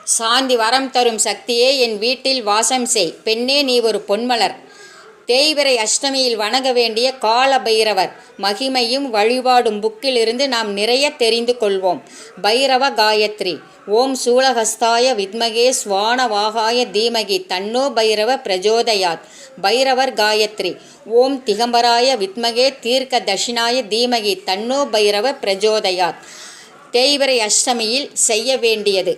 சாந்தி வரம் தரும் சக்தியே என் வீட்டில் வாசம் செய். பெண்ணே நீ ஒரு பொன்மலர். தேய்பிறை அஷ்டமியில் வணங்க வேண்டிய கால பைரவர் மகிமையும் வழிபாடும் புக்கிலிருந்து நாம் நிறைய தெரிந்து கொள்வோம். பைரவ காயத்ரி. ஓம் சூலஹஸ்தாய வித்மகே ஸ்வானவாகாய தீமகி தன்னோ பைரவ பிரஜோதயாத். பைரவர் காயத்ரி. ஓம் திகம்பராய வித்மகே தீர்க்க தட்சிணாய தீமகி தன்னோ பைரவ பிரஜோதயாத். தேய்பிறை அஷ்டமியில் செய்ய வேண்டியது: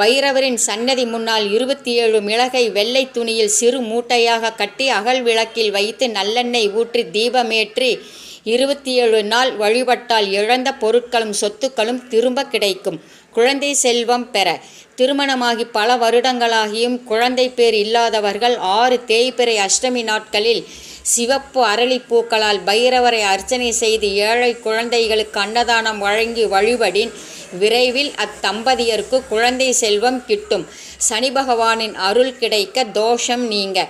பைரவரின் சன்னதி முன்னால் 27 மிளகை வெள்ளை துணியில் சிறு மூட்டையாக கட்டி அகல் விளக்கில் வைத்து நல்லெண்ணெய் ஊற்றி தீபமேற்றி 27 நாள் வழிபட்டால் இழந்த பொருட்களும் சொத்துக்களும் திரும்ப கிடைக்கும். குழந்தை செல்வம் பெற. திருமணமாகி பல வருடங்களாகியும் குழந்தை பேர் இல்லாதவர்கள் 6 தேய்பிறை அஷ்டமி நாட்களில் சிவப்பு அரளிப்பூக்களால் பைரவரை அர்ச்சனை செய்து ஏழை குழந்தைகளுக்கு அன்னதானம் வழங்கி வழிபடின் விரைவில் அத்தம்பதியருக்கு குழந்தை செல்வம் கிட்டும். சனி பகவானின் அருள் கிடைக்க, தோஷம் நீங்க.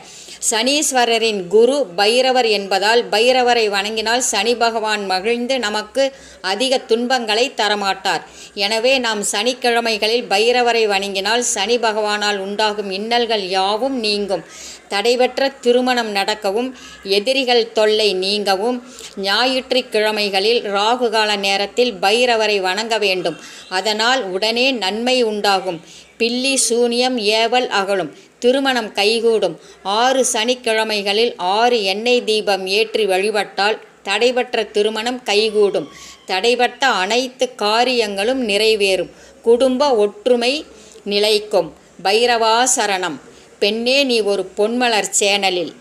சனீஸ்வரரின் குரு பைரவர் என்பதால் பைரவரை வணங்கினால் சனி பகவான் மகிழ்ந்து நமக்கு அதிக துன்பங்களை தரமாட்டார். எனவே நாம் சனிக்கிழமைகளில் பைரவரை வணங்கினால் சனி பகவானால் உண்டாகும் இன்னல்கள் யாவும் நீங்கும். தடைபெற்ற திருமணம் நடக்கவும், எதிரிகள் தொல்லை நீங்கவும் ஞாயிற்றுக்கிழமைகளில் ராகுகால நேரத்தில் பைரவரை வணங்க வேண்டும். அதனால் உடனே நன்மை உண்டாகும். பில்லி சூனியம் ஏவல் அகலும். திருமணம் கைகூடும். 6 சனிக்கிழமைகளில் 6 எண்ணெய் தீபம் ஏற்றி வழிபட்டால் தடைபெற்ற திருமணம் கைகூடும். தடைபட்ட அனைத்து காரியங்களும் நிறைவேறும். குடும்ப ஒற்றுமை நிலைக்கும். பைரவா சரணம். பெண்ணே நீ ஒரு பொன்மலர் சேனலில்